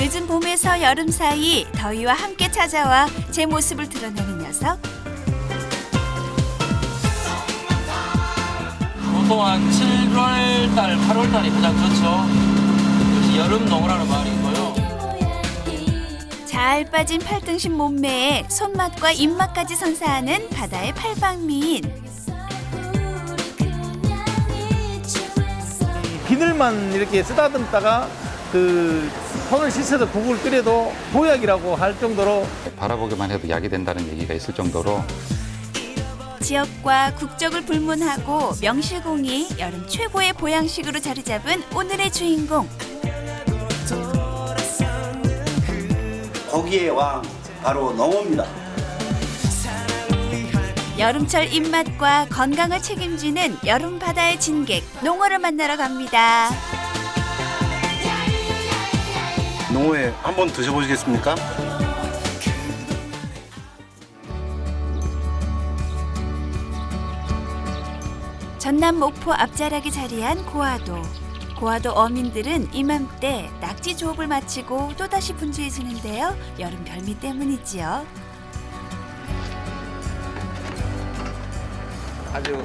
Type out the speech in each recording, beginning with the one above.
늦은 봄에서 여름 사이 더위와 함께 찾아와 제 모습을 드러내는 녀석. 보통 한 7월 달, 8월 달이 가장 좋죠. 역시 여름 농어라는 말이 있고요. 잘 빠진 팔등신 몸매에 손맛과 입맛까지 선사하는 바다의 팔방미인. 비늘만 이렇게 쓰다듬다가 그 손을 씻어서 국을 끓여도 보약이라고 할 정도로 바라보기만 해도 약이 된다는 얘기가 있을 정도로 지역과 국적을 불문하고 명실공히 여름 최고의 보양식으로 자리 잡은 오늘의 주인공. 고기의 왕 바로 농어입니다. 여름철 입맛과 건강을 책임지는 여름 바다의 진객 농어를 만나러 갑니다. 농어회 한번 드셔보시겠습니까? 전남 목포 앞자락에 자리한 고화도. 고화도 어민들은 이맘때 낙지 조업을 마치고 또다시 분주해지는데요. 여름 별미 때문이지요. 아주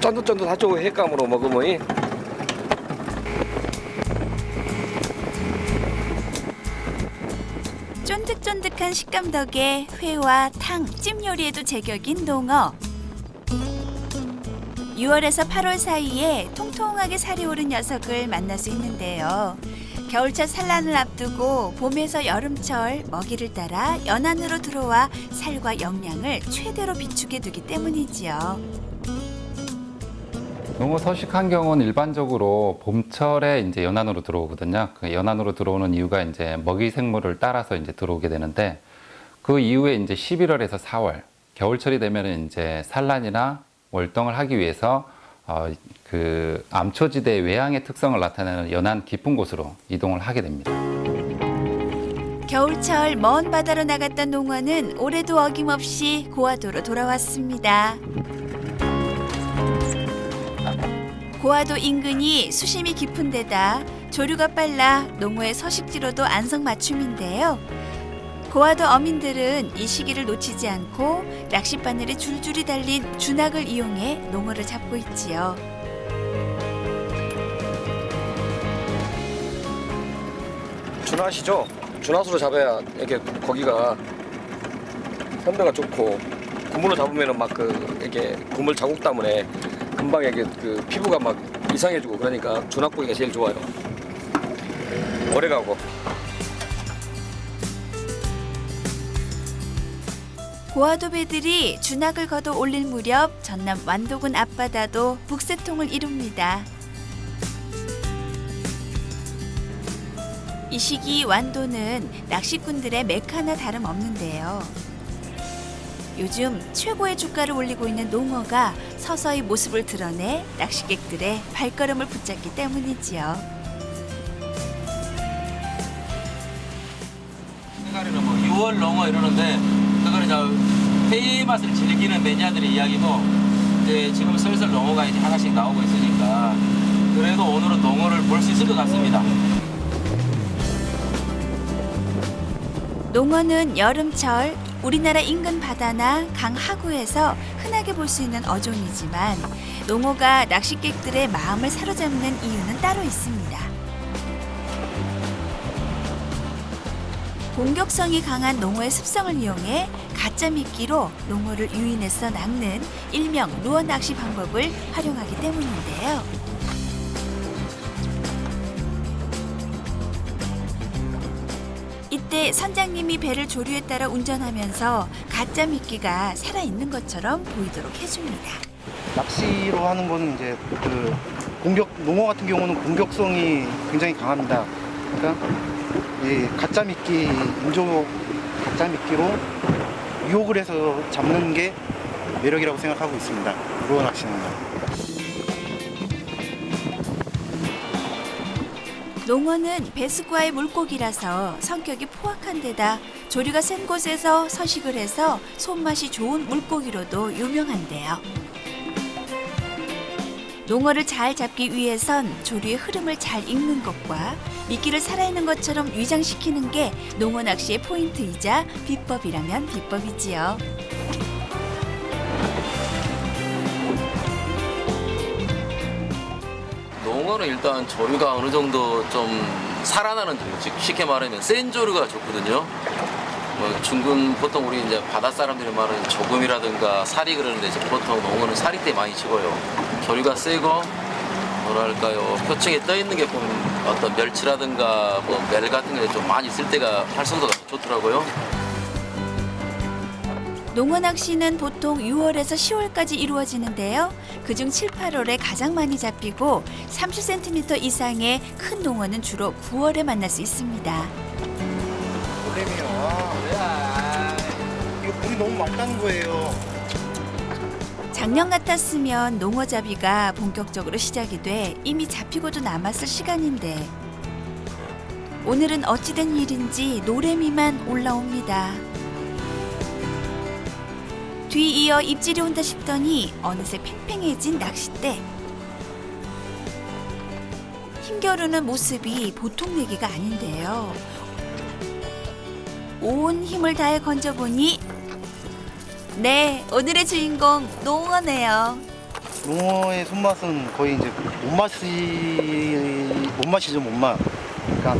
쫀득쫀득하죠. 횟감으로 먹으면. 쫀득쫀득한 식감 덕에 회와 탕, 찜 요리에도 제격인 농어. 6월에서 8월 사이에 통통하게 살이 오른 녀석을 만날 수 있는데요. 겨울철 산란을 앞두고 봄에서 여름철 먹이를 따라 연안으로 들어와 살과 영양을 최대로 비축해 두기 때문이지요. 농어 서식한 경우는 일반적으로 봄철에 이제 연안으로 들어오거든요. 그 연안으로 들어오는 이유가 이제 먹이 생물을 따라서 이제 들어오게 되는데 그 이후에 이제 11월에서 4월 겨울철이 되면은 이제 산란이나 월동을 하기 위해서 그 암초지대 외양의 특성을 나타내는 연안 깊은 곳으로 이동을 하게 됩니다. 겨울철 먼 바다로 나갔던 농어는 올해도 어김없이 고화도로 돌아왔습니다. 고화도 인근이 수심이 깊은 데다 조류가 빨라 농어의 서식지로도 안성맞춤인데요. 고화도 어민들은 이 시기를 놓치지 않고 낚싯바늘에 줄줄이 달린 준학을 이용해 농어를 잡고 있지요. 준하시죠? 준하수로 잡아야 이렇게 고기가 선배가 좋고 그물로 잡으면은 막 이렇게 그물 자국 때문에 금방 이게 그 피부가 막 이상해지고 그러니까 준하고기가 제일 좋아요. 오래가고. 고화도 배들이 준학을 걷어 올릴 무렵 전남 완도군 앞바다도 북새통을 이룹니다. 이 시기 완도는 낚시꾼들의 메카나 다름없는데요. 요즘 최고의 주가를 올리고 있는 농어가 서서히 모습을 드러내 낚시객들의 발걸음을 붙잡기 때문이지요. 생각에는 뭐 6월 농어 이러는데 그거는 이제 회 맛을 즐기는 매니아들의 이야기고 이제 지금 슬슬 농어가 이제 하나씩 나오고 있으니까 그래도 오늘은 농어를 볼 수 있을 것 같습니다. 농어는 여름철 우리나라 인근 바다나 강 하구에서 흔하게 볼 수 있는 어종이지만 농어가 낚시객들의 마음을 사로잡는 이유는 따로 있습니다. 공격성이 강한 농어의 습성을 이용해 가짜 미끼로 농어를 유인해서 낚는 일명 루어 낚시 방법을 활용하기 때문인데요. 이때 선장님이 배를 조류에 따라 운전하면서 가짜 미끼가 살아있는 것처럼 보이도록 해줍니다. 낚시로 하는 거는 이제 농어 같은 경우는 공격성이 굉장히 강합니다. 그러니까 이 가짜 미끼, 인조 가짜 미끼로 유혹을 해서 잡는 게 매력이라고 생각하고 있습니다. 루어 낚시는. 농어는 배수구와의 물고기라서 성격이 포악한 데다 조류가 센 곳에서 서식을 해서 손맛이 좋은 물고기로도 유명한데요. 농어를 잘 잡기 위해선 조류의 흐름을 잘 읽는 것과 미끼를 살아있는 것처럼 위장시키는 게 농어 낚시의 포인트이자 비법이라면 비법이지요. 농어는 일단 조류가 어느 정도 좀 살아나는 조류, 즉 쉽게 말하면 센 조류가 좋거든요. 뭐 중근 보통 우리 이제 바다 사람들이 말하는 조금이라든가 사리 그러는데 이제 보통 농어는 사리 때 많이 치고요. 조류가 세고 뭐랄까요 표층에 떠 있는 게 보면 어떤 멸치라든가 뭐 멜 같은 게 좀 많이 있을 때가 활성도가 좋더라고요. 농어 낚시는 보통 6월에서 10월까지 이루어지는데요. 그중 7, 8월에 가장 많이 잡히고 30cm 이상의 큰 농어는 주로 9월에 만날 수 있습니다. 이거 물이 너무 맑다는 거예요. 작년 같았으면 농어잡이가 본격적으로 시작이 돼 이미 잡히고도 남았을 시간인데 오늘은 어찌된 일인지 노래미만 올라옵니다. 뒤이어 입질이 온다 싶더니 어느새 팽팽해진 낚싯대. 힘겨루는 모습이 보통 내기가 아닌데요. 온 힘을 다해 건져보니 네, 오늘의 주인공 농어네요. 농어의 손맛은 거의 이제 못맛이죠, 못맛. 그러니까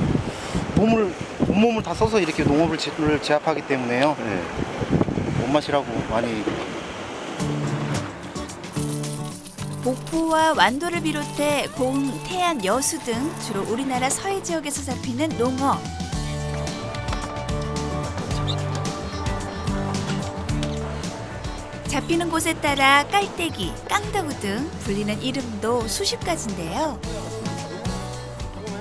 온몸을 다 써서 이렇게 농어를 제압하기 때문에요. 네. 못맛이라고 많이. 목포와 완도를 비롯해 공, 태안, 여수 등 주로 우리나라 서해 지역에서 잡히는 농어. 잡히는 곳에 따라 깔때기, 깡다구 등 불리는 이름도 수십 가지인데요.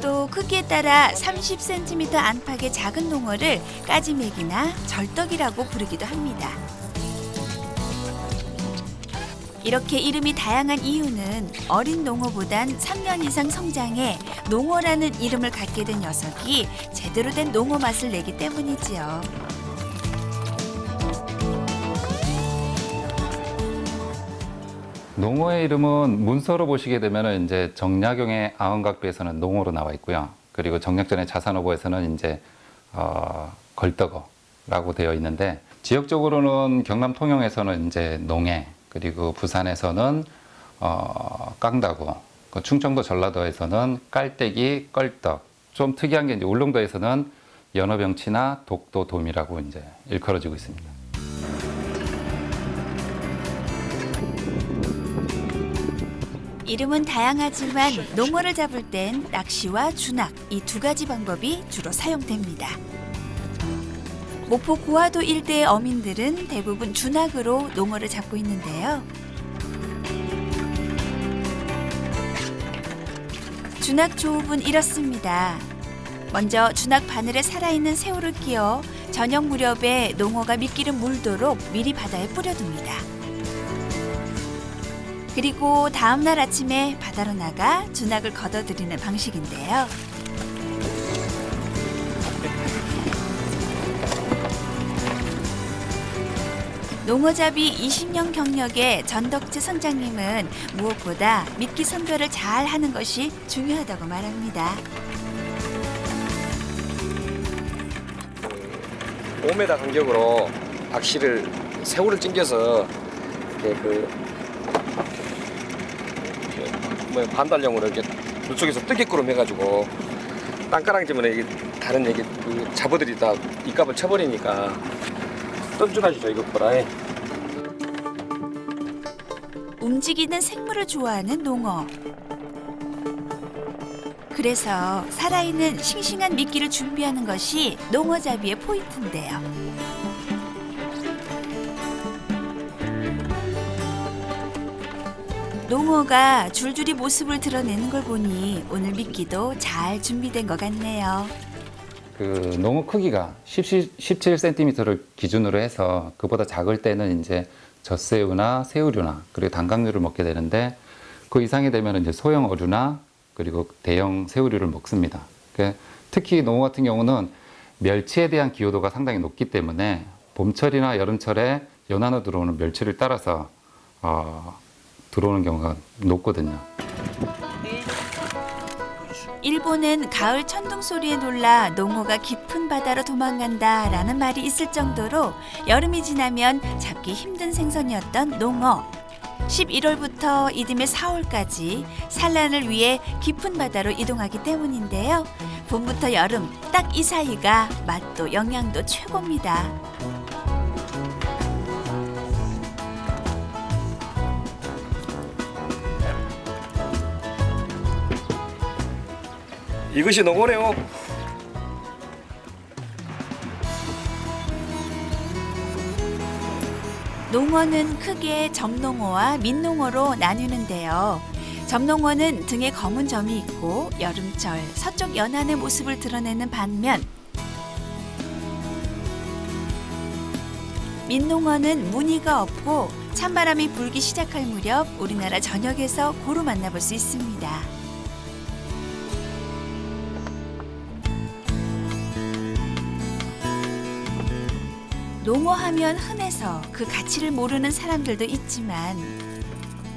또 크기에 따라 30cm 안팎의 작은 농어를 까지맥이나 절떡이라고 부르기도 합니다. 이렇게 이름이 다양한 이유는 어린 농어보단 3년 이상 성장해 농어라는 이름을 갖게 된 녀석이 제대로 된 농어 맛을 내기 때문이지요. 농어의 이름은 문서로 보시게 되면 이제 정약용의 아흔각비에서는 농어로 나와 있고요. 그리고 정약전의 자산어보에서는 이제 걸떡어라고 되어 있는데 지역적으로는 경남 통영에서는 이제 농해, 그리고 부산에서는 깡다구, 충청도 전라도에서는 깔때기, 껄떡. 좀 특이한 게 이제 울릉도에서는 연어병치나 독도돔이라고 이제 일컬어지고 있습니다. 이름은 다양하지만 농어를 잡을 땐 낚시와 주낙 이 두 가지 방법이 주로 사용됩니다. 목포 고화도 일대의 어민들은 대부분 주낙으로 농어를 잡고 있는데요. 주낙 조업은 이렇습니다. 먼저 주낙 바늘에 살아있는 새우를 끼워 저녁 무렵에 농어가 미끼를 물도록 미리 바다에 뿌려둡니다. 그리고 다음날 아침에 바다로 나가 주낙을 걷어들이는 방식인데요. 농어잡이 20년 경력의 전덕재 선장님은 무엇보다 미끼 선별을 잘 하는 것이 중요하다고 말합니다. 5m 간격으로 낚시를 새우를 찡겨서 이렇게 반달형으로 이렇게 물속에서 뜨개꾸름 해가지고 땅가랑지면 이게 다른 잡어들이 다 입값을 쳐버리니까 던져가지죠 이것보다. 움직이는 생물을 좋아하는 농어. 그래서 살아있는 싱싱한 미끼를 준비하는 것이 농어잡이의 포인트인데요. 농어가 줄줄이 모습을 드러내는 걸 보니 오늘 미끼도 잘 준비된 것 같네요. 그 농어 크기가 17cm를 기준으로 해서 그보다 작을 때는 이제 젖새우나 새우류나 그리고 단강류를 먹게 되는데 그 이상이 되면 이제 소형 어류나 그리고 대형 새우류를 먹습니다. 특히 농어 같은 경우는 멸치에 대한 기호도가 상당히 높기 때문에 봄철이나 여름철에 연안으로 들어오는 멸치를 따라서 들어오는 경우가 높거든요. 일본은 가을 천둥 소리에 놀라 농어가 깊은 바다로 도망간다라는 말이 있을 정도로 여름이 지나면 잡기 힘든 생선이었던 농어. 11월부터 이듬해 4월까지 산란을 위해 깊은 바다로 이동하기 때문인데요. 봄부터 여름 딱 이 사이가 맛도 영양도 최고입니다. 이것이 농어네요. 농어는 크게 점농어와 민농어로 나뉘는데요. 점농어는 등에 검은 점이 있고 여름철 서쪽 연안의 모습을 드러내는 반면 민농어는 무늬가 없고 찬바람이 불기 시작할 무렵 우리나라 전역에서 고루 만나볼 수 있습니다. 농어하면 흔해서 그 가치를 모르는 사람들도 있지만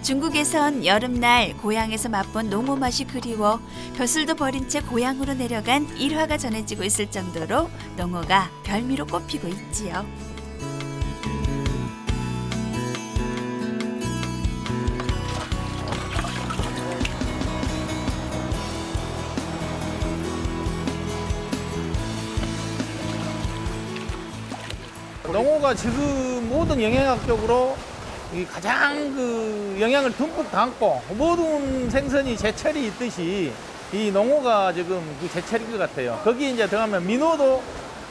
중국에선 여름날 고향에서 맛본 농어 맛이 그리워 벼슬도 버린 채 고향으로 내려간 일화가 전해지고 있을 정도로 농어가 별미로 꼽히고 있지요. 농어가 지금 모든 영양학적으로 이 가장 그 영양을 듬뿍 담고 모든 생선이 제철이 있듯이 이 농어가 지금 그 제철인 것 같아요. 거기에 이제 들어가면 민어도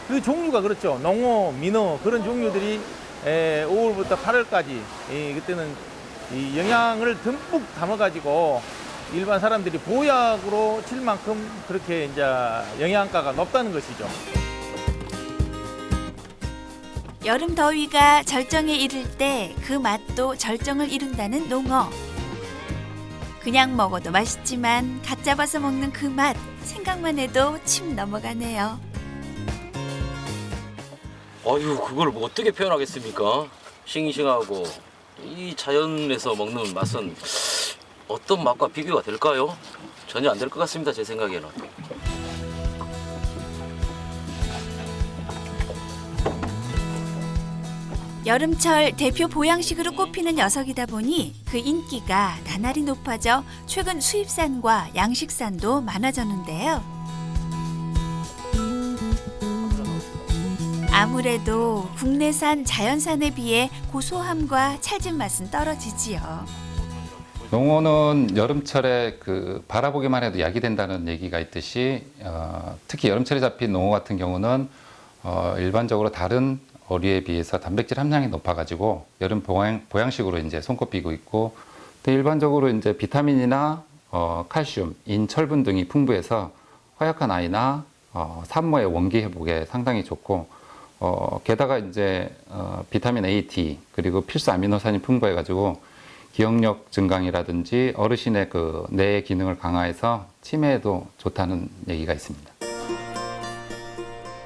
그 종류가 그렇죠. 농어, 민어 그런 종류들이 5월부터 8월까지 그때는 이 영양을 듬뿍 담아가지고 일반 사람들이 보약으로 칠 만큼 그렇게 이제 영양가가 높다는 것이죠. 여름 더위가 절정에 이를 때 그 맛도 절정을 이룬다는 농어. 그냥 먹어도 맛있지만 갓 잡아서 먹는 그 맛 생각만 해도 침 넘어가네요. 어휴, 그걸 뭐 어떻게 표현하겠습니까? 싱싱하고 이 자연에서 먹는 맛은 어떤 맛과 비교가 될까요? 전혀 안 될 것 같습니다, 제 생각에는. 여름철 대표 보양식으로 꼽히는 녀석이다 보니 그 인기가 나날이 높아져 최근 수입산과 양식산도 많아졌는데요. 아무래도 국내산 자연산에 비해 고소함과 찰진 맛은 떨어지지요. 농어는 여름철에 그 바라보기만 해도 약이 된다는 얘기가 있듯이 특히 여름철에 잡힌 농어 같은 경우는 일반적으로 다른 어류에 비해서 단백질 함량이 높아가지고 여름 보양식으로 이제 손꼽히고 있고, 또 일반적으로 이제 비타민이나 칼슘, 인, 철분 등이 풍부해서 허약한 아이나 산모의 원기 회복에 상당히 좋고, 게다가 이제 비타민 A, D 그리고 필수 아미노산이 풍부해가지고 기억력 증강이라든지 어르신의 그 뇌의 기능을 강화해서 치매에도 좋다는 얘기가 있습니다.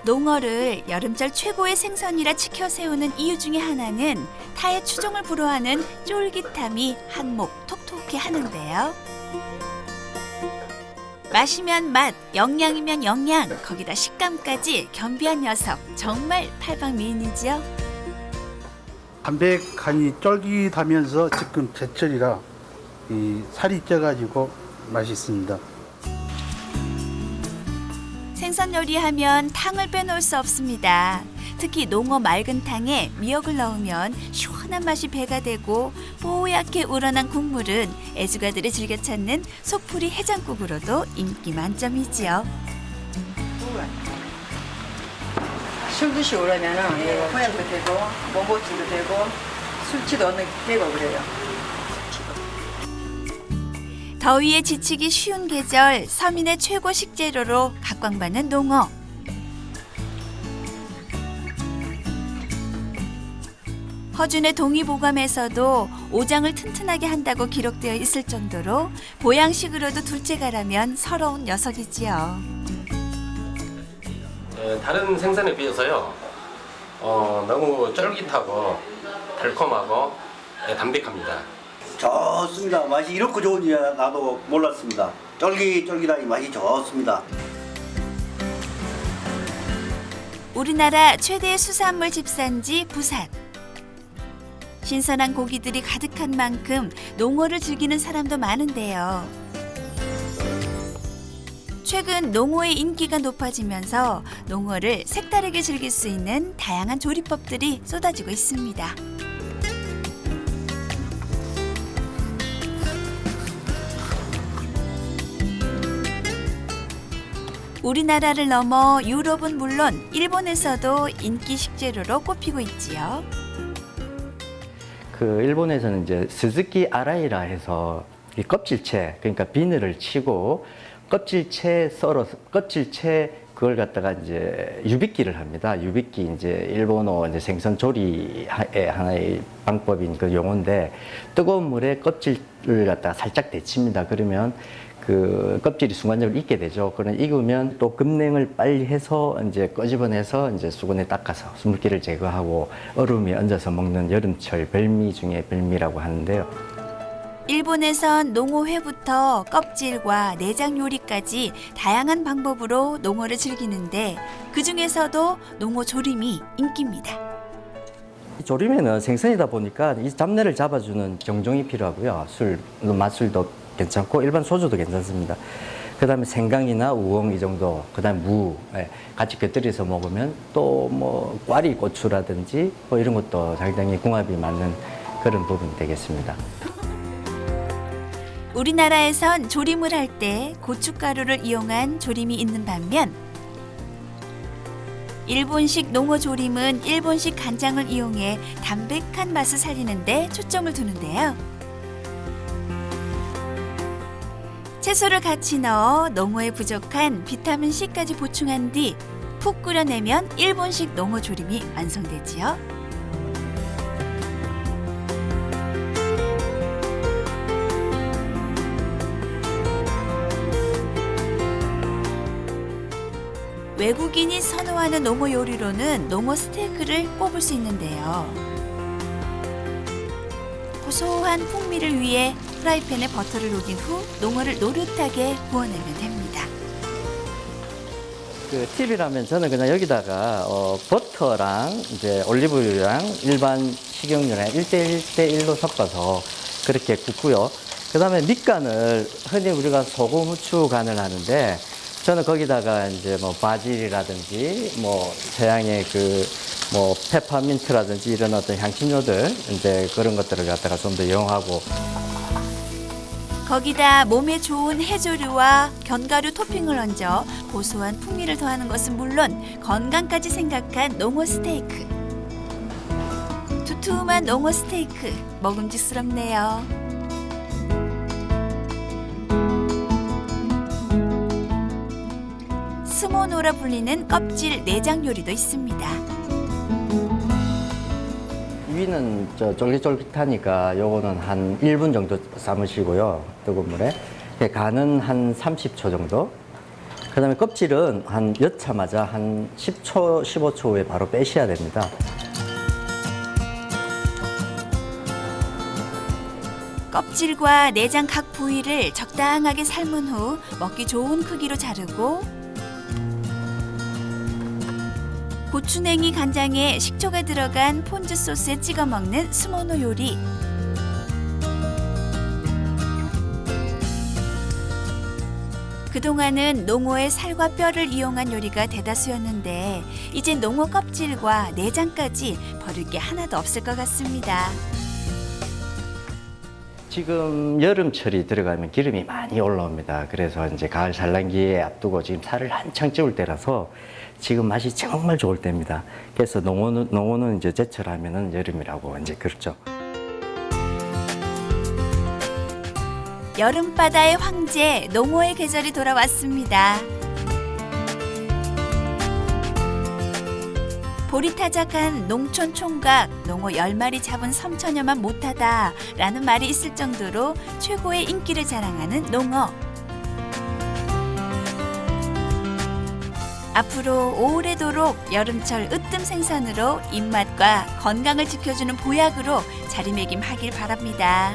농어를 여름철 최고의 생선이라 치켜 세우는 이유 중에 하나는 타의 추종을 불허하는 쫄깃함이 한몫 톡톡히 하는데요. 맛이면 맛, 영양이면 영양, 거기다 식감까지 겸비한 녀석, 정말 팔방미인이지요. 담백하니 쫄깃하면서 지금 제철이라 이 살이 쪄가지고 맛있습니다. 생선 요리하면 탕을 빼놓을 수 없습니다. 특히 농어 맑은 탕에 미역을 넣으면 시원한 맛이 배가 되고 뽀얗게 우러난 국물은 애주가들이 즐겨 찾는 속풀이 해장국으로도 인기 만점이지요. 술듯이 오려면은 호약도 되고 몸보증도 되고 술치도 되고 그래요. 더위에 지치기 쉬운 계절 서민의 최고 식재료로 각광받는 농어. 허준의 동의보감에서도 오장을 튼튼하게 한다고 기록되어 있을 정도로 보양식으로도 둘째가라면 서러운 녀석이지요. 다른 생선에 비해서요, 너무 쫄깃하고 달콤하고 담백합니다. 좋습니다. 맛이 이렇게 좋은지 나도 몰랐습니다. 쫄깃쫄깃하니 맛이 좋습니다. 우리나라 최대 수산물 집산지 부산. 신선한 고기들이 가득한 만큼 농어를 즐기는 사람도 많은데요. 최근 농어의 인기가 높아지면서 농어를 색다르게 즐길 수 있는 다양한 조리법들이 쏟아지고 있습니다. 우리나라를 넘어 유럽은 물론 일본에서도 인기 식재료로 꼽히고 있지요. 그 일본에서는 이제 스즈키 아라이라 해서 이 껍질채, 그러니까 비늘을 치고 껍질채 썰어서 껍질채 그걸 갖다가 이제 유빗기를 합니다. 유빗기 이제 일본어 이제 생선 조리의 하나의 방법인 그 용어인데 뜨거운 물에 껍질을 갖다가 살짝 데칩니다. 그러면 그 껍질이 순간적으로 익게 되죠. 그러면 익으면 또 급냉을 빨리 해서 이제 끄집어내서 이제 수건에 닦아서 수물기를 제거하고 얼음에 얹어서 먹는 여름철 별미 중에 별미라고 하는데요. 일본에선 농어회부터 껍질과 내장 요리까지 다양한 방법으로 농어를 즐기는데 그 중에서도 농어 조림이 인기입니다. 조림에는 생선이다 보니까 이 잡내를 잡아주는 정종이 필요하고요. 술, 맛술도 괜찮고 일반 소주도 괜찮습니다. 그 다음에 생강이나 우엉 이 정도, 그 다음에 무 같이 곁들여서 먹으면 또 뭐 꽈리 고추라든지 뭐 이런 것도 상당히 궁합이 맞는 그런 부분이 되겠습니다. 우리나라에선 조림을 할 때 고춧가루를 이용한 조림이 있는 반면 일본식 농어 조림은 일본식 간장을 이용해 담백한 맛을 살리는 데 초점을 두는데요. 채소를 같이 넣어 농어에 부족한 비타민 C까지 보충한 뒤 푹 끓여내면 일본식 농어 조림이 완성되지요. 외국인이 선호하는 농어 요리로는 농어 스테이크를 꼽을 수 있는데요. 고소한 풍미를 위해 프라이팬에 버터를 녹인 후 농어를 노릇하게 구워내면 됩니다. 그 팁이라면 저는 그냥 여기다가 버터랑 이제 올리브유랑 일반 식용유랑 1대1로 섞어서 그렇게 굽고요. 그 다음에 밑간을 흔히 우리가 소금, 후추 간을 하는데 저는 거기다가 이제 뭐 바질이라든지 뭐 서양의 그 뭐 페퍼민트라든지 이런 어떤 향신료들 이제 그런 것들을 갖다가 좀 더 이용하고 거기다 몸에 좋은 해조류와 견과류 토핑을 얹어 고소한 풍미를 더하는 것은 물론 건강까지 생각한 농어 스테이크. 두툼한 농어 스테이크 먹음직스럽네요. 스모노라 불리는 껍질 내장 요리도 있습니다. 위는 쫄깃쫄깃하니까 요거는 한 1분 정도 삶으시고요. 뜨거운 물에. 간은 한 30초 정도. 그 다음에 껍질은 한 여차마자 한 10초, 15초 후에 바로 빼셔야 됩니다. 껍질과 내장 각 부위를 적당하게 삶은 후 먹기 좋은 크기로 자르고 고추냉이 간장에 식초가 들어간 폰즈 소스에 찍어 먹는 스모노 요리. 그동안은 농어의 살과 뼈를 이용한 요리가 대다수였는데 이제 농어 껍질과 내장까지 버릴 게 하나도 없을 것 같습니다. 지금 여름철이 들어가면 기름이 많이 올라옵니다. 그래서 이제 가을 산란기에 앞두고 지금 살을 한창 찌울 때라서 지금 맛이 정말 좋을 때입니다. 그래서 농어는 이제 제철하면은 여름이라고 이제 그렇죠. 여름바다의 황제 농어의 계절이 돌아왔습니다. 보리타작한 농촌 총각 농어 10마리 잡은 섬처녀만 못하다 라는 말이 있을 정도로 최고의 인기를 자랑하는 농어. 앞으로 오래도록 여름철 으뜸 생선으로 입맛과 건강을 지켜주는 보약으로 자리매김하길 바랍니다.